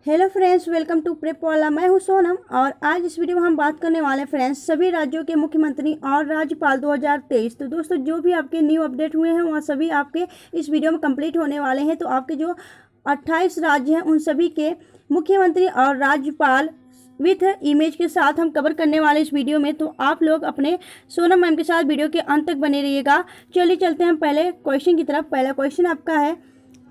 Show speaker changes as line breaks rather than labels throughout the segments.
Hello friends, welcome to prep वाला। मैं हूं सोनम और आज इस वीडियो में हम बात करने वाले हैं फ्रेंड्स सभी राज्यों के मुख्यमंत्री और राज्यपाल 2023। तो दोस्तों, जो भी आपके न्यू अपडेट हुए हैं वह सभी आपके इस वीडियो में कंप्लीट होने वाले हैं। तो आपके जो 28 राज्य हैं उन सभी के मुख्यमंत्री और राज्यपाल विथ इमेज के साथ हम कवर करने वाले इस वीडियो में। तो आप लोग अपने सोनम मैम के साथ वीडियो के अंत तक बने रहिएगा। चलिए चलते हैं पहले क्वेश्चन की तरफ। पहला क्वेश्चन आपका है,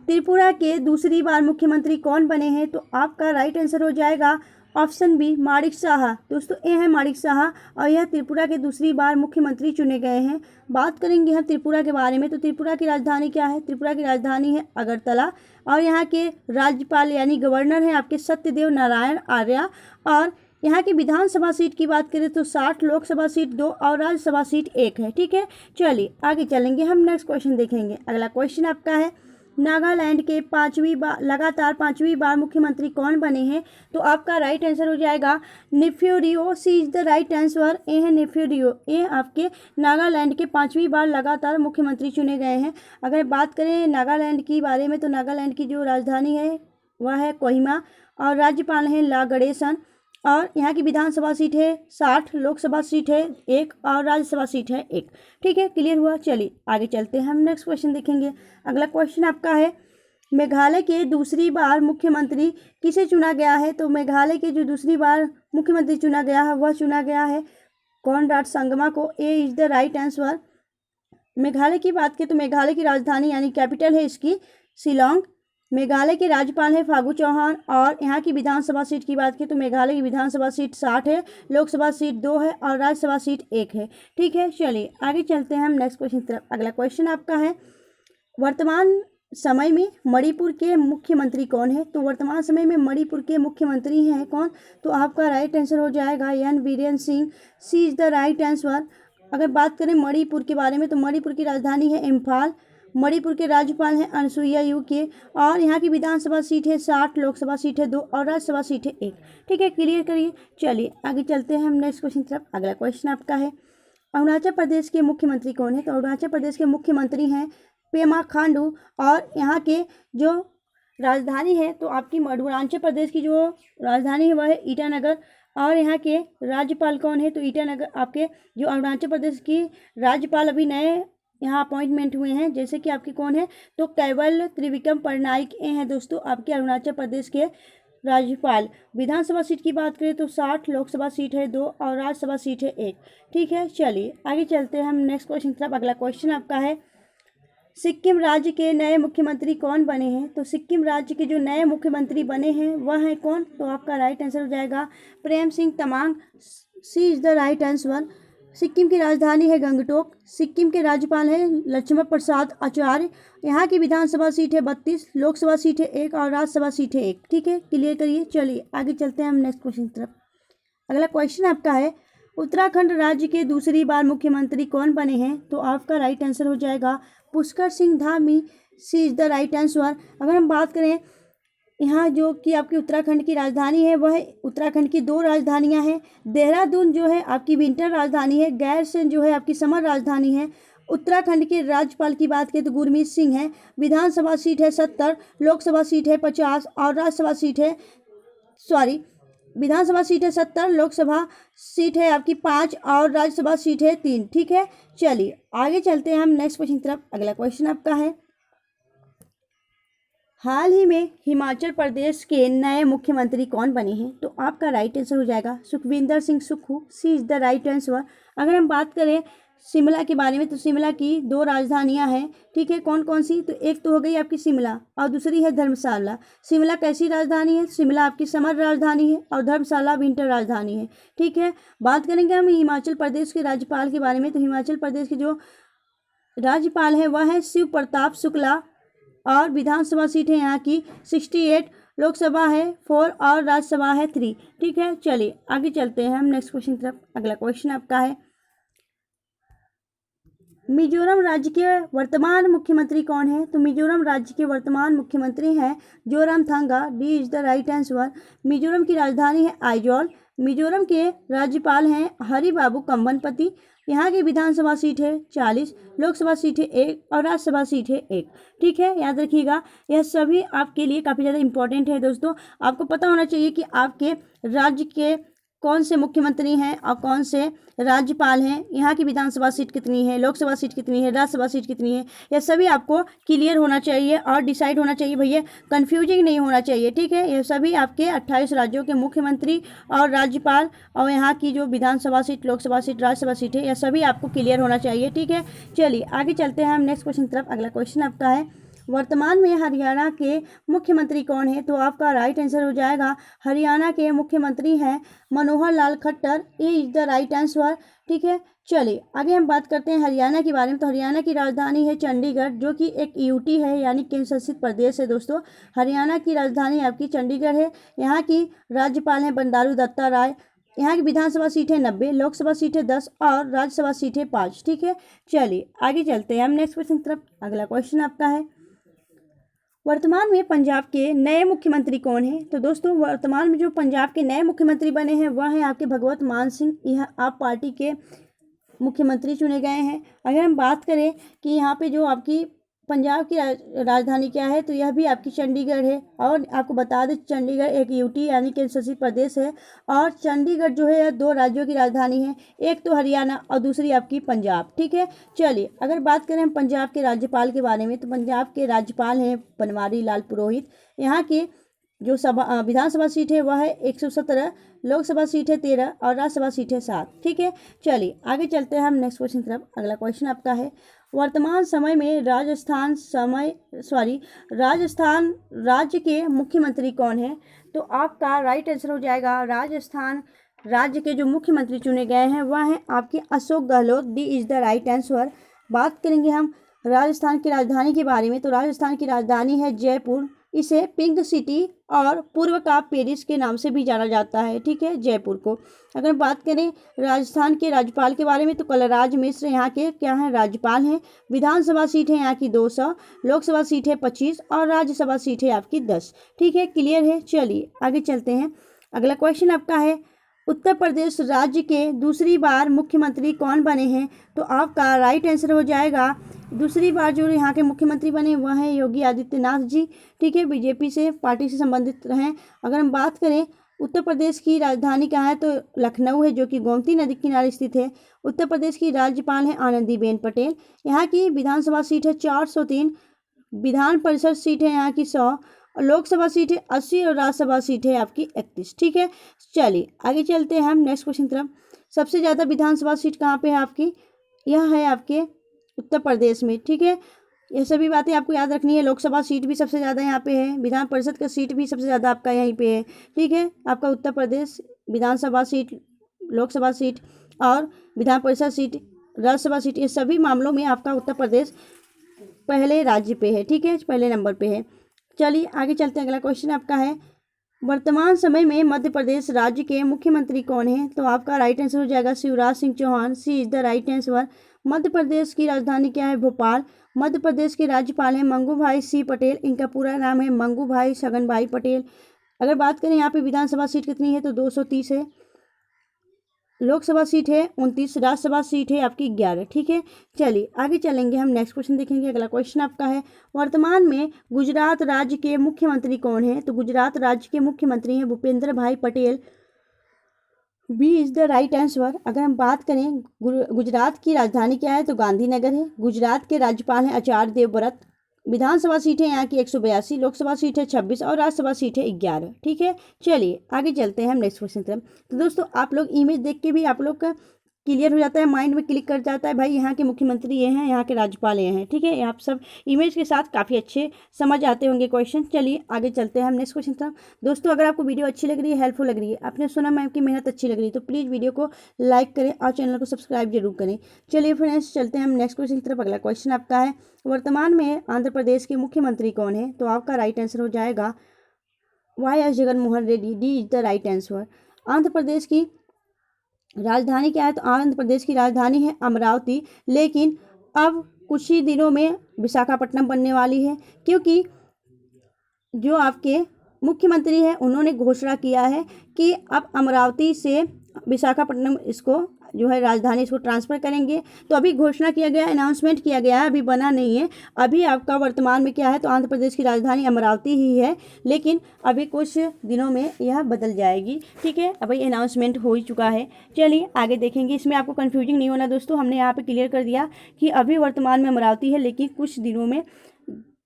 त्रिपुरा के दूसरी बार मुख्यमंत्री कौन बने हैं? तो आपका राइट आंसर हो जाएगा ऑप्शन बी, माणिक साहा। दोस्तों, ये है माणिक साहा और यह त्रिपुरा के दूसरी बार मुख्यमंत्री चुने गए हैं। बात करेंगे हम त्रिपुरा के बारे में। तो त्रिपुरा की राजधानी क्या है? त्रिपुरा की राजधानी है अगरतला और यहाँ के राज्यपाल यानी गवर्नर हैं आपके सत्यदेव नारायण आर्य। और यहाँ की विधानसभा सीट की बात करें तो 60, लोकसभा सीट 2 और राज्यसभा सीट 1 है। ठीक है, चलिए आगे चलेंगे, हम नेक्स्ट क्वेश्चन देखेंगे। अगला क्वेश्चन आपका है, नागालैंड के लगातार पांचवी बार मुख्यमंत्री कौन बने हैं? तो आपका राइट आंसर हो जाएगा नेफ्यू रियो। सी इज द राइट आंसर। ए है नेफ्यू रियो। ये आपके नागालैंड के 5वीं बार लगातार मुख्यमंत्री चुने गए हैं। अगर बात करें नागालैंड की बारे में तो नागालैंड की जो राजधानी है वह है कोहिमा और राज्यपाल हैं ला गणेशन। और यहाँ की विधानसभा सीट है 60, लोकसभा सीट है 1 और राज्यसभा सीट है 1। ठीक है, क्लियर हुआ। चलिए आगे चलते हैं, हम नेक्स्ट क्वेश्चन देखेंगे। अगला क्वेश्चन आपका है, मेघालय के दूसरी बार मुख्यमंत्री किसे चुना गया है? तो मेघालय के जो दूसरी बार मुख्यमंत्री चुना गया है वह चुना गया है कॉनराड संगमा को। A is the right answer. Meghalaya की बात करें तो मेघालय की राजधानी यानी कैपिटल है इसकी शिलोंग। मेघालय के राज्यपाल हैं फागू चौहान। और यहाँ की विधानसभा सीट की बात करें तो मेघालय की विधानसभा सीट 60 है, लोकसभा सीट 2 है और राज्यसभा सीट 1 है। ठीक है, चलिए आगे चलते हैं हम नेक्स्ट क्वेश्चन की तरफ। अगला क्वेश्चन आपका है, वर्तमान समय में मणिपुर के मुख्यमंत्री कौन है? तो वर्तमान समय में मणिपुर के मुख्यमंत्री हैं कौन? तो आपका राइट आंसर हो जाएगा N Biren Singh. C is the right answer. अगर बात करें मणिपुर के बारे में तो मणिपुर की राजधानी है इम्फाल। मणिपुर के राज्यपाल हैं अनसुईया उइके और यहाँ की विधानसभा सीट है 60, लोकसभा सीट है 2 और राज्यसभा सीट है 1। ठीक है, क्लियर करिए। चलिए आगे चलते हैं हम नेक्स्ट क्वेश्चन की तरफ। अगला क्वेश्चन आपका है, अरुणाचल प्रदेश के मुख्यमंत्री कौन है? तो अरुणाचल प्रदेश के मुख्यमंत्री हैं पेमा खांडू और यहाँ के जो राजधानी है तो आपकी अरुणाचल प्रदेश की जो राजधानी है वह है ईटानगर। और यहाँ के राज्यपाल कौन है? तो ईटानगर आपके जो अरुणाचल प्रदेश की राज्यपाल अभी नए यहाँ अपॉइंटमेंट हुए हैं, जैसे कि आपके कौन है तो कैवल त्रिविक्रम पटनायक हैं दोस्तों आपके अरुणाचल प्रदेश के राज्यपाल। विधानसभा सीट की बात करें तो 60, लोकसभा सीट है 2 और राज्यसभा सीट है 1। ठीक है, चलिए आगे चलते हैं हम नेक्स्ट क्वेश्चन की तरफ। अगला क्वेश्चन आपका है, सिक्किम राज्य के नए मुख्यमंत्री कौन बने हैं? तो सिक्किम राज्य के जो नए मुख्यमंत्री बने हैं वह है कौन? तो आपका राइट आंसर हो जाएगा Prem Singh Tamang. C is the right answer. Sikkim की राजधानी है गंगटोक। सिक्किम के राज्यपाल हैं लक्ष्मण प्रसाद आचार्य। यहाँ की विधानसभा सीट है 32, लोकसभा सीट है 1 और राज्यसभा सीट है 1। ठीक है, क्लियर करिए। चलिए आगे चलते हैं हम नेक्स्ट क्वेश्चन की तरफ। अगला क्वेश्चन आपका है, उत्तराखंड राज्य के दूसरी बार मुख्यमंत्री कौन बने हैं? तो आपका राइट आंसर हो जाएगा पुष्कर सिंह धामी। सी इज द राइट आंसर। अगर हम बात करें यहाँ जो कि आपकी उत्तराखंड की राजधानी है वह उत्तराखंड की 2 राजधानियाँ हैं। देहरादून जो है आपकी विंटर राजधानी है, गैरसैंण जो है आपकी समर राजधानी है। उत्तराखंड के राज्यपाल की बात करें तो गुरमीत सिंह है। विधानसभा सीट है 70, लोकसभा सीट है 50 और राज्यसभा सीट है विधानसभा सीट है 70, लोकसभा सीट है आपकी 5 और राज्यसभा सीट है 3। ठीक है, चलिए आगे चलते हैं हम नेक्स्ट क्वेश्चन की तरफ। अगला क्वेश्चन आपका है, हाल ही में हिमाचल प्रदेश के नए मुख्यमंत्री कौन बने हैं? तो आपका राइट आंसर हो जाएगा सुखविंदर सिंह सुक्खू। सी इज द राइट आंसर। अगर हम बात करें शिमला के बारे में तो शिमला की 2 राजधानियां हैं। ठीक है, कौन कौन सी? तो एक तो हो गई आपकी शिमला और दूसरी है धर्मशाला। शिमला कैसी राजधानी है? शिमला आपकी समर राजधानी है और धर्मशाला विंटर राजधानी है। ठीक है, बात करेंगे हम हिमाचल प्रदेश के राज्यपाल के बारे में तो हिमाचल प्रदेश के जो राज्यपाल हैं वह है शिव प्रताप शुक्ला। और विधानसभा सीट है यहाँ की 68, लोकसभा है 4 और राज्यसभा है 3। ठीक है, चलिए आगे चलते हैं हम नेक्स्ट क्वेश्चन की तरफ। अगला क्वेश्चन आपका है, मिजोरम राज्य के वर्तमान मुख्यमंत्री कौन है? तो मिजोरम राज्य के वर्तमान मुख्यमंत्री हैं Zoramthanga. D is the right answer. Mizoram की राजधानी है आइजोल। मिजोरम के राज्यपाल हैं हरिबाबू कंबनपति। यहाँ की विधानसभा सीट है 40, लोकसभा सीट है 1 और राज्यसभा सीट है 1। ठीक है, याद रखिएगा, यह सभी आपके लिए काफ़ी ज़्यादा इंपॉर्टेंट है दोस्तों। आपको पता होना चाहिए कि आपके राज्य के कौन से मुख्यमंत्री हैं और कौन से राज्यपाल हैं, यहाँ की विधानसभा सीट कितनी है, लोकसभा सीट कितनी है, राज्यसभा सीट कितनी है, यह सभी आपको क्लियर होना चाहिए और डिसाइड होना चाहिए भैया, कंफ्यूजिंग नहीं होना चाहिए। ठीक है, यह सभी आपके 28 राज्यों के मुख्यमंत्री और राज्यपाल और यहाँ की जो Vidhan Sabha seat, Lok Sabha seat, Rajya Sabha seat है, यह सभी आपको क्लियर होना चाहिए। ठीक है, चलिए आगे चलते हैं हम नेक्स्ट क्वेश्चन की तरफ। अगला क्वेश्चन आपका है, वर्तमान में हरियाणा के मुख्यमंत्री कौन है? तो आपका राइट आंसर हो जाएगा, हरियाणा के मुख्यमंत्री हैं मनोहर लाल खट्टर। ये इज द राइट आंसर। ठीक है, चलिए आगे हम बात करते हैं हरियाणा के बारे में। तो हरियाणा की राजधानी है चंडीगढ़, जो कि एक यूटी है यानी केंद्र शासित प्रदेश है दोस्तों। हरियाणा की राजधानी आपकी चंडीगढ़ है। यहाँ की राज्यपाल हैं बंडारू दत्तात्रेय। यहाँ की विधानसभा सीट है 90, लोकसभा सीट है 10 और राज्यसभा सीट है 5। ठीक है, चलिए आगे चलते हैं हम नेक्स्ट क्वेश्चन की तरफ। अगला क्वेश्चन आपका है, वर्तमान में पंजाब के नए मुख्यमंत्री कौन हैं? तो दोस्तों वर्तमान में जो पंजाब के नए मुख्यमंत्री बने हैं वह हैं आपके भगवंत मान सिंह। यह आप पार्टी के मुख्यमंत्री चुने गए हैं। अगर हम बात करें कि यहाँ पे जो आपकी पंजाब की राजधानी क्या है, तो यह भी आपकी चंडीगढ़ है। और आपको बता दें चंडीगढ़ एक यूटी यानी केंद्र शासित प्रदेश है और चंडीगढ़ जो है 2 राज्यों की राजधानी है, एक तो हरियाणा और दूसरी आपकी पंजाब। ठीक है, चलिए अगर बात करें हम पंजाब के राज्यपाल के बारे में, तो पंजाब के राज्यपाल हैं बनवारी लाल पुरोहित। यहाँ की जो विधानसभा सीट है वह है 117, लोकसभा सीट है 13 और राज्यसभा सीट है 7। ठीक है, चलिए आगे चलते हैं हम नेक्स्ट क्वेश्चन की तरफ। अगला क्वेश्चन आपका है, वर्तमान समय में राजस्थान राज्य के मुख्यमंत्री कौन है? तो आपका राइट आंसर हो जाएगा, राजस्थान राज्य के जो मुख्यमंत्री चुने गए हैं वह हैं आपके Ashok Gehlot. D is the right answer. बात करेंगे हम राजस्थान की राजधानी के बारे में, तो राजस्थान की राजधानी है जयपुर। इसे पिंक सिटी और पूर्व का पेरिस के नाम से भी जाना जाता है। ठीक है, जयपुर को। अगर बात करें राजस्थान के राज्यपाल के बारे में, तो कलराज मिश्र यहाँ के क्या हैं, राज्यपाल हैं। विधानसभा सीट है यहाँ की 200, लोकसभा सीट है 25 और राज्यसभा सीट है आपकी 10। ठीक है, क्लियर है। चलिए आगे चलते हैं। अगला क्वेश्चन आपका है, उत्तर प्रदेश राज्य के दूसरी बार मुख्यमंत्री कौन बने हैं? तो आपका राइट आंसर हो जाएगा, दूसरी बार जो यहाँ के मुख्यमंत्री बने वह हैं योगी आदित्यनाथ जी। ठीक है, बीजेपी से पार्टी से संबंधित हैं। अगर हम बात करें उत्तर प्रदेश की राजधानी कहाँ है, तो लखनऊ है, जो कि गोमती नदी किनारे स्थित है। उत्तर प्रदेश की राज्यपाल हैं आनंदीबेन पटेल। यहाँ की विधानसभा सीट है 403, विधान परिषद सीट है यहाँ की 100, लोकसभा सीट है 80 और राज्यसभा सीट है आपकी 31। ठीक है, चलिए आगे चलते हैं हम नेक्स्ट क्वेश्चन की तरफ। सबसे ज़्यादा विधानसभा सीट कहाँ पे है आपकी? यह है आपके उत्तर प्रदेश में। ठीक है, ये सभी बातें आपको याद रखनी है। लोकसभा सीट भी सबसे ज़्यादा यहाँ पे है, विधान परिषद का सीट भी सबसे ज़्यादा आपका यहीं पे है। ठीक है, आपका उत्तर प्रदेश विधानसभा सीट, लोकसभा सीट और विधान परिषद सीट, राज्यसभा सीट, ये सभी मामलों में आपका उत्तर प्रदेश पहले राज्य पे है। ठीक है, पहले नंबर पे है। चलिए आगे चलते हैं। अगला क्वेश्चन आपका है, वर्तमान समय में मध्य प्रदेश राज्य के मुख्यमंत्री कौन हैं? तो आपका राइट आंसर हो जाएगा शिवराज सिंह चौहान। सी is the right answer. Madhya Pradesh की राजधानी क्या है? भोपाल। मध्य प्रदेश के राज्यपाल हैं मंगू भाई सी पटेल। इनका पूरा नाम है मंगू भाई सगन भाई पटेल। अगर बात करें यहाँ पे विधानसभा सीट कितनी है, तो 230 है, लोकसभा सीट है 29, राज्यसभा सीट है आपकी 11। ठीक है, चलिए आगे चलेंगे, हम नेक्स्ट क्वेश्चन देखेंगे। अगला क्वेश्चन आपका है, वर्तमान में गुजरात राज्य के मुख्यमंत्री कौन है? तो गुजरात राज्य के मुख्यमंत्री हैं Bhupendra Bhai Patel. B is the right answer. अगर हम बात करें गुजरात की राजधानी क्या है, तो गांधीनगर है। गुजरात के राज्यपाल हैं आचार्य देवव्रत। विधानसभा सीट है यहाँ की 182, लोकसभा सीट है 26 और राज्यसभा सीट है 11। ठीक है, चलिए आगे चलते हैं हम नेक्स्ट क्वेश्चन की तरफ। तो दोस्तों आप लोग इमेज देख के भी आप लोग का क्लियर हो जाता है, माइंड में क्लिक कर जाता है, भाई यहाँ के मुख्यमंत्री ये हैं, यहाँ के राज्यपाल ये हैं। ठीक है, आप सब इमेज के साथ काफ़ी अच्छे समझ आते होंगे क्वेश्चन। चलिए आगे चलते हैं हम नेक्स्ट क्वेश्चन तरफ। दोस्तों अगर आपको वीडियो अच्छी लग रही है, हेल्पफुल लग रही है, आपने सुना मैं आपकी मेहनत अच्छी लग रही है, तो प्लीज़ वीडियो को लाइक करें और चैनल को सब्सक्राइब जरूर करें। चलिए फ्रेंड्स चलते हैं हम नेक्स्ट क्वेश्चन की तरफ। अगला क्वेश्चन आपका है, वर्तमान में आंध्र प्रदेश के मुख्यमंत्री कौन है? तो आपका राइट आंसर हो जाएगा Y S Jaganmohan Reddy. D is the right answer. Andhra Pradesh की राजधानी क्या है? तो आंध्र प्रदेश की राजधानी है अमरावती, लेकिन अब कुछ ही दिनों में विशाखापट्टनम बनने वाली है, क्योंकि जो आपके मुख्यमंत्री हैं उन्होंने घोषणा किया है कि अब अमरावती से विशाखापट्टनम इसको जो है राजधानी इसको ट्रांसफ़र करेंगे। तो अभी घोषणा किया गया, अनाउंसमेंट किया गया है, अभी बना नहीं है। अभी आपका वर्तमान में क्या है, तो आंध्र प्रदेश की राजधानी अमरावती ही है, लेकिन अभी कुछ दिनों में यह बदल जाएगी। ठीक है, अभी अनाउंसमेंट हो ही चुका है। चलिए आगे देखेंगे, इसमें आपको कन्फ्यूजिंग नहीं होना दोस्तों, हमने यहाँ पर क्लियर कर दिया कि अभी वर्तमान में अमरावती है, लेकिन कुछ दिनों में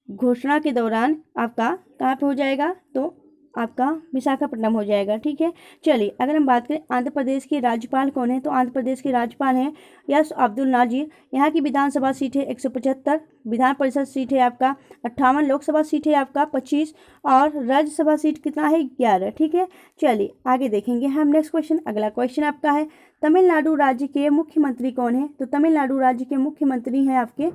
घोषणा के दौरान आपका कहाँ पे हो जाएगा, तो आपका विशाखापट्टनम हो जाएगा। ठीक है, चलिए अगर हम बात करें आंध्र प्रदेश के राज्यपाल कौन है, तो आंध्र प्रदेश के राज्यपाल हैं यस अब्दुल नाजिर। यहाँ की विधानसभा सीट है 175, विधान परिषद सीट है आपका 58, लोकसभा सीट है आपका 25 और राज्यसभा सीट कितना है 11। ठीक है, चलिए आगे देखेंगे हम नेक्स्ट क्वेश्चन। अगला क्वेश्चन आपका है तमिलनाडु राज्य के मुख्यमंत्री कौन है, तो तमिलनाडु राज्य के मुख्यमंत्री हैं आपके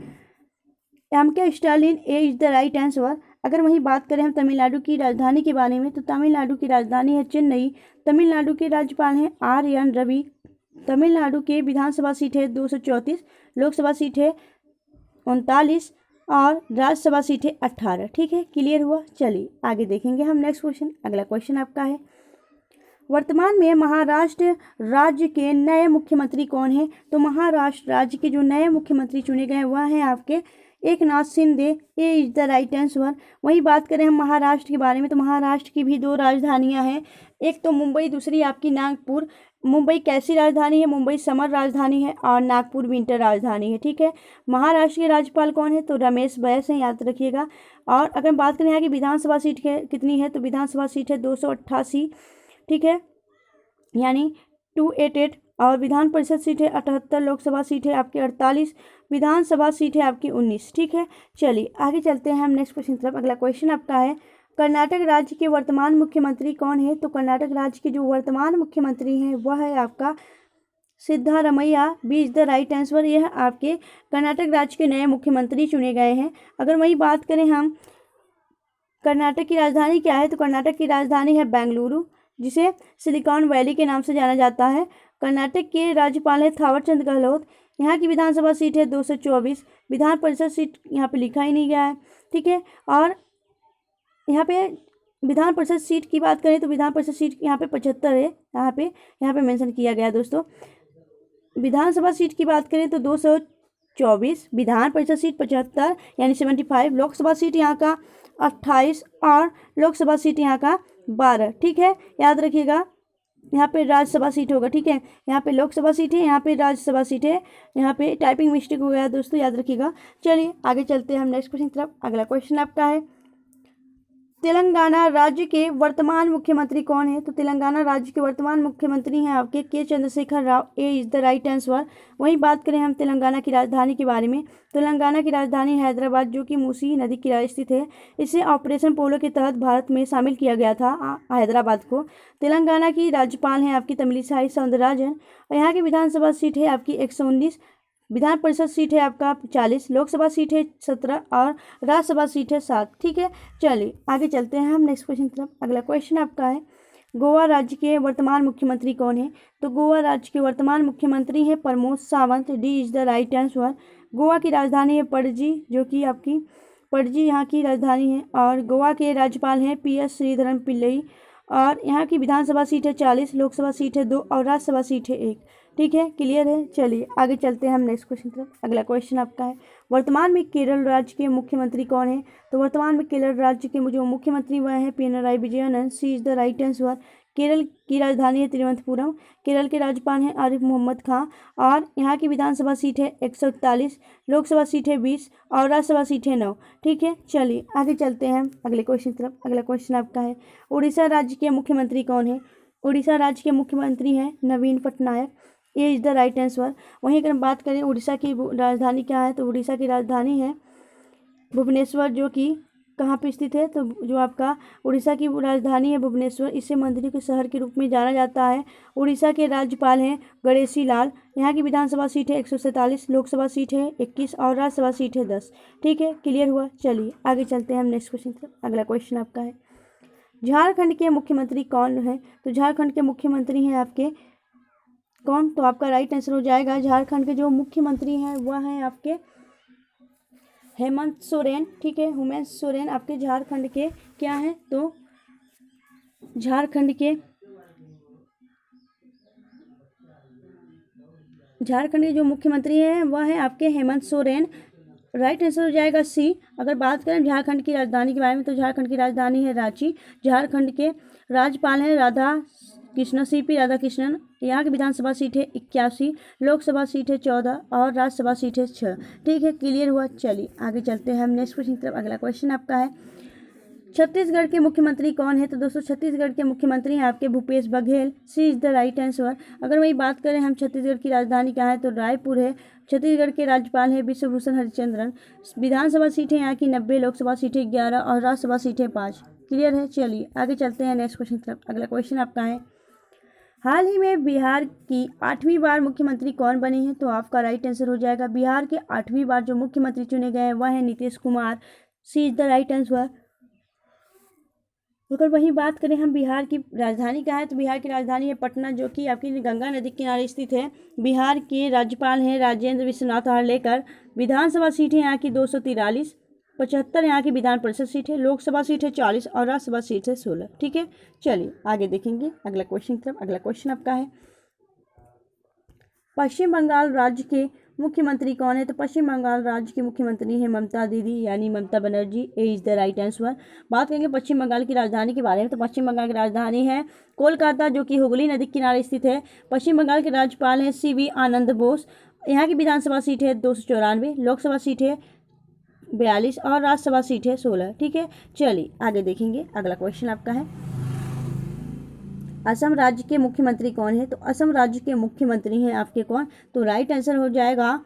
MK. Stalin. A is the right answer. अगर वहीं बात करें हम तमिलनाडु की राजधानी के बारे में, तो तमिलनाडु की राजधानी है चेन्नई। तमिलनाडु के राज्यपाल हैं आर.एन. रवि। तमिलनाडु के विधानसभा सीट है 234, लोकसभा सीट है 39 और राज्यसभा सीट है 18। ठीक है, क्लियर हुआ। चलिए आगे देखेंगे हम नेक्स्ट क्वेश्चन। अगला क्वेश्चन आपका है वर्तमान में महाराष्ट्र राज्य के नए मुख्यमंत्री कौन है, तो महाराष्ट्र राज्य के जो नए मुख्यमंत्री चुने गए वह हैं आपके एकनाथ शिंदे। ए इज द राइट आंसर। वही बात करें हम महाराष्ट्र के बारे में, तो महाराष्ट्र की भी 2 राजधानियां हैं, एक तो मुंबई, दूसरी आपकी नागपुर। मुंबई कैसी राजधानी है, मुंबई समर राजधानी है और नागपुर विंटर राजधानी है। ठीक है, महाराष्ट्र के राज्यपाल कौन है, तो रमेश बैस हैं, याद रखिएगा। और अगर बात करें यहाँ की विधानसभा सीट कितनी है, तो विधानसभा सीट है 288। ठीक है, यानी 288 और विधान परिषद सीट है 78, लोकसभा सीट है आपकी 48, विधानसभा सीट है आपकी 19। ठीक है, चलिए आगे चलते हैं हम नेक्स्ट क्वेश्चन की तरफ। अगला क्वेश्चन आपका है कर्नाटक राज्य के वर्तमान मुख्यमंत्री कौन है, तो कर्नाटक राज्य के जो वर्तमान मुख्यमंत्री हैं वह है आपका Siddaramaiah. B is the right answer. यह आपके कर्नाटक राज्य के नए मुख्यमंत्री चुने गए हैं। अगर वही बात करें हम कर्नाटक की राजधानी क्या है, तो कर्नाटक की राजधानी है बेंगलुरु, जिसे सिलिकॉन वैली के नाम से जाना जाता है। कर्नाटक के राज्यपाल हैं थावरचंद गहलोत। यहाँ की विधानसभा सीट है 224, विधान परिषद सीट यहाँ पे लिखा ही नहीं गया है। ठीक है, और यहाँ पे विधान परिषद सीट की बात करें तो विधान परिषद सीट यहाँ पे 75 है, यहाँ पे मेंशन किया गया दोस्तों। विधानसभा सीट की बात करें तो 224, विधान परिषद सीट 75 यानी 75, लोकसभा सीट यहाँ का 28 और लोकसभा सीट यहाँ का 12। ठीक है, याद रखिएगा, यहाँ पे राज्यसभा सीट होगा। ठीक है, यहाँ पे लोकसभा सीट है, यहाँ पे राज्यसभा सीट है, यहाँ पे टाइपिंग मिस्टेक हो गया दोस्तों, याद रखिएगा। चलिए आगे चलते हैं हम नेक्स्ट क्वेश्चन की तरफ। अगला क्वेश्चन आपका है तेलंगाना राज्य के वर्तमान मुख्यमंत्री कौन है, तो तेलंगाना राज्य के वर्तमान मुख्यमंत्री हैं आपके के चंद्रशेखर राव। ए इज द राइट आंसर। वहीं बात करें हम तेलंगाना की राजधानी के बारे में, तेलंगाना की राजधानी हैदराबाद, जो कि मूसी नदी किनारे स्थित है। इसे ऑपरेशन पोलो के तहत भारत में शामिल किया गया था हैदराबाद को। तेलंगाना की राज्यपाल हैं आपकी तमिलिसाई सौंदरराजन और यहाँ की विधानसभा सीट है आपकी 119, विधान परिषद सीट है आपका 40, लोकसभा सीट है 17 और राज्यसभा सीट है 7। ठीक है, चलिए आगे चलते हैं हम नेक्स्ट क्वेश्चन की तरफ। अगला क्वेश्चन आपका है गोवा राज्य के वर्तमान मुख्यमंत्री कौन है, तो गोवा राज्य के वर्तमान मुख्यमंत्री हैं Pramod Sawant. D is the right answer. Goa की राजधानी है पणजी, जो कि आपकी पणजी यहाँ की राजधानी है और गोवा के राज्यपाल हैं पी.एस. श्रीधरन पिल्लई और यहाँ की विधानसभा सीट है 40, लोकसभा सीट है 2 और राज्यसभा सीट है 1। ठीक है, क्लियर है। चलिए आगे चलते हैं हम नेक्स्ट क्वेश्चन की तरफ। अगला क्वेश्चन आपका है वर्तमान में केरल राज्य के मुख्यमंत्री कौन है, तो वर्तमान में केरल राज्य के जो मुख्यमंत्री वह हैं Pinarayi Vijayan. C is the right answer. Kerala की राजधानी है तिरुवनंतपुरम। केरल के राज्यपाल हैं आरिफ मोहम्मद खान और यहाँ की विधानसभा सीट है 141, लोकसभा सीट है 20 और राज्यसभा सीट है 9। ठीक है, चलिए आगे चलते हैं अगले क्वेश्चन की तरफ। अगला क्वेश्चन आपका है उड़ीसा राज्य के मुख्यमंत्री कौन है, उड़ीसा राज्य के मुख्यमंत्री हैं नवीन पटनायक। ये इज द राइट आंसर। वहीं अगर हम बात करें उड़ीसा की राजधानी क्या है, तो उड़ीसा की राजधानी है भुवनेश्वर, जो कि कहाँ पे स्थित है, तो जो आपका उड़ीसा की राजधानी है भुवनेश्वर, इसे मंदिरों के शहर के रूप में जाना जाता है। उड़ीसा के राज्यपाल हैं गणेशी लाल। यहाँ की विधानसभा सीट है 147, लोकसभा सीट है 21 और राज्यसभा सीट है 10। ठीक है, क्लियर हुआ। चलिए आगे चलते हैं हम नेक्स्ट क्वेश्चन की तरफ। अगला क्वेश्चन आपका है झारखंड के मुख्यमंत्री कौन है, तो झारखंड के मुख्यमंत्री हैं आपके कौन, तो आपका राइट आंसर हो जाएगा झारखंड के जो मुख्यमंत्री हैं वह हैं आपके हेमंत सोरेन। ठीक है, हेमंत सोरेन आपके झारखंड के क्या हैं, तो झारखंड के झारखंड के जो मुख्यमंत्री हैं वह है आपके हेमंत सोरेन। राइट आंसर हो जाएगा सी। अगर बात करें झारखंड की राजधानी के बारे में तो झारखंड की राजधानी है रांची। झारखंड के राज्यपाल हैं राधा कृष्ण, सीपी राधाकृष्णन। यहाँ की विधानसभा सीट है 81, लोकसभा सीट है 14 और राज्यसभा सीट है 6। ठीक है, क्लियर हुआ। चलिए आगे चलते हैं हम नेक्स्ट क्वेश्चन की तरफ। अगला क्वेश्चन आपका है छत्तीसगढ़ के मुख्यमंत्री कौन है? तो दोस्तों छत्तीसगढ़ के मुख्यमंत्री हैं आपके भूपेश बघेल। सी इज द राइट आंसर। अगर वही बात करें हम छत्तीसगढ़ की राजधानी कहाँ है तो रायपुर है। छत्तीसगढ़ के राज्यपाल हैं विश्वभूषण हरिचंद्रन। विधानसभा सीटें यहाँ की 90, लोकसभा सीटें 11 और राज्यसभा सीटें 5। क्लियर है। चलिए आगे चलते हैं नेक्स्ट क्वेश्चन की तरफ। अगला क्वेश्चन आपका है हाल ही में बिहार की 8वीं बार मुख्यमंत्री कौन बने हैं? तो आपका राइट आंसर हो जाएगा बिहार के 8वीं बार जो मुख्यमंत्री चुने गए हैं वह है नीतीश कुमार। सी इज द राइट आंसर। अगर वहीं बात करें हम बिहार की राजधानी कहाँ है तो बिहार की राजधानी है पटना, जो कि आपकी गंगा नदी के किनारे स्थित है। बिहार के राज्यपाल हैं राजेंद्र विश्वनाथ आर्लेकर। विधानसभा सीट है यहाँ की 243, 75 यहाँ की विधान परिषद सीट है, लोकसभा सीट है 40 और राज्यसभा सीट है 16। ठीक है, चलिए आगे देखेंगे अगला क्वेश्चन की तरफ। अगला क्वेश्चन आपका है पश्चिम बंगाल राज्य के मुख्यमंत्री कौन है? तो पश्चिम बंगाल राज्य की मुख्यमंत्री है ममता दीदी यानी ममता बनर्जी। ए इज द राइट आंसर। बात करेंगे पश्चिम बंगाल की राजधानी के बारे में तो पश्चिम बंगाल की राजधानी है कोलकाता, जो कि हुगली नदी के किनारे स्थित है। पश्चिम बंगाल के राज्यपाल हैं सीवी आनंद बोस। यहाँ की विधानसभा सीट है 294, लोकसभा सीट है 42 और राज्यसभा सीट है 16। ठीक है, चलिए आगे देखेंगे अगला क्वेश्चन आपका है असम राज्य के मुख्यमंत्री कौन है? तो असम राज्य के मुख्यमंत्री हैं आपके कौन? तो राइट आंसर हो जाएगा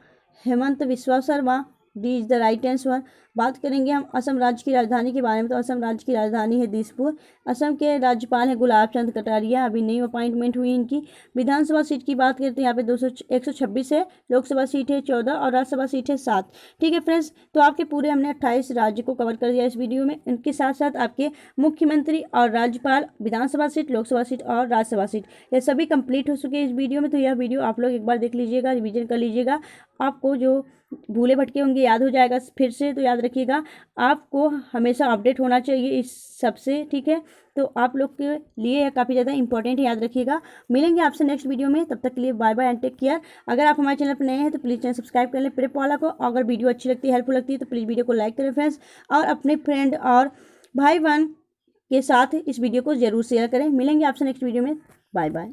Hemant Biswa Sharma. D is the right answer. बात करेंगे हम असम राज्य की राजधानी के बारे में तो असम राज्य की राजधानी है दिसपुर। असम के राज्यपाल हैं गुलाब चंद कटारिया, अभी नई अपॉइंटमेंट हुई इनकी। विधानसभा सीट की बात करते हैं यहाँ पे 126 है, लोकसभा सीट है 14 और राज्यसभा सीट है 7। ठीक है फ्रेंड्स, तो आपके पूरे हमने 28 राज्य को कवर कर दिया इस वीडियो में। इनके साथ साथ आपके मुख्यमंत्री और राज्यपाल, विधानसभा सीट, लोकसभा सीट और राज्यसभा सीट ये सभी कंप्लीट हो चुके हैं इस वीडियो में। तो यह वीडियो आप लोग एक बार देख लीजिएगा, रिविजन कर लीजिएगा। आपको जो भूले भटके होंगे याद हो जाएगा फिर से। तो याद रखिएगा आपको हमेशा अपडेट होना चाहिए इस सबसे। ठीक है, तो आप लोग के लिए काफ़ी ज़्यादा इंपॉर्टेंट है, याद रखिएगा। मिलेंगे आपसे नेक्स्ट वीडियो में, तब तक के लिए bye bye and take care. अगर आप हमारे चैनल पर नए हैं तो प्लीज़ चैनल सब्सक्राइब कर लें प्रेप वाला को। अगर वीडियो अच्छी लगती है, हेल्पफुल लगती है तो प्लीज़ वीडियो को लाइक करें फ्रेंड्स, और अपने फ्रेंड और भाई बहन के साथ इस वीडियो को ज़रूर शेयर करें। मिलेंगे आपसे नेक्स्ट वीडियो में। Bye bye.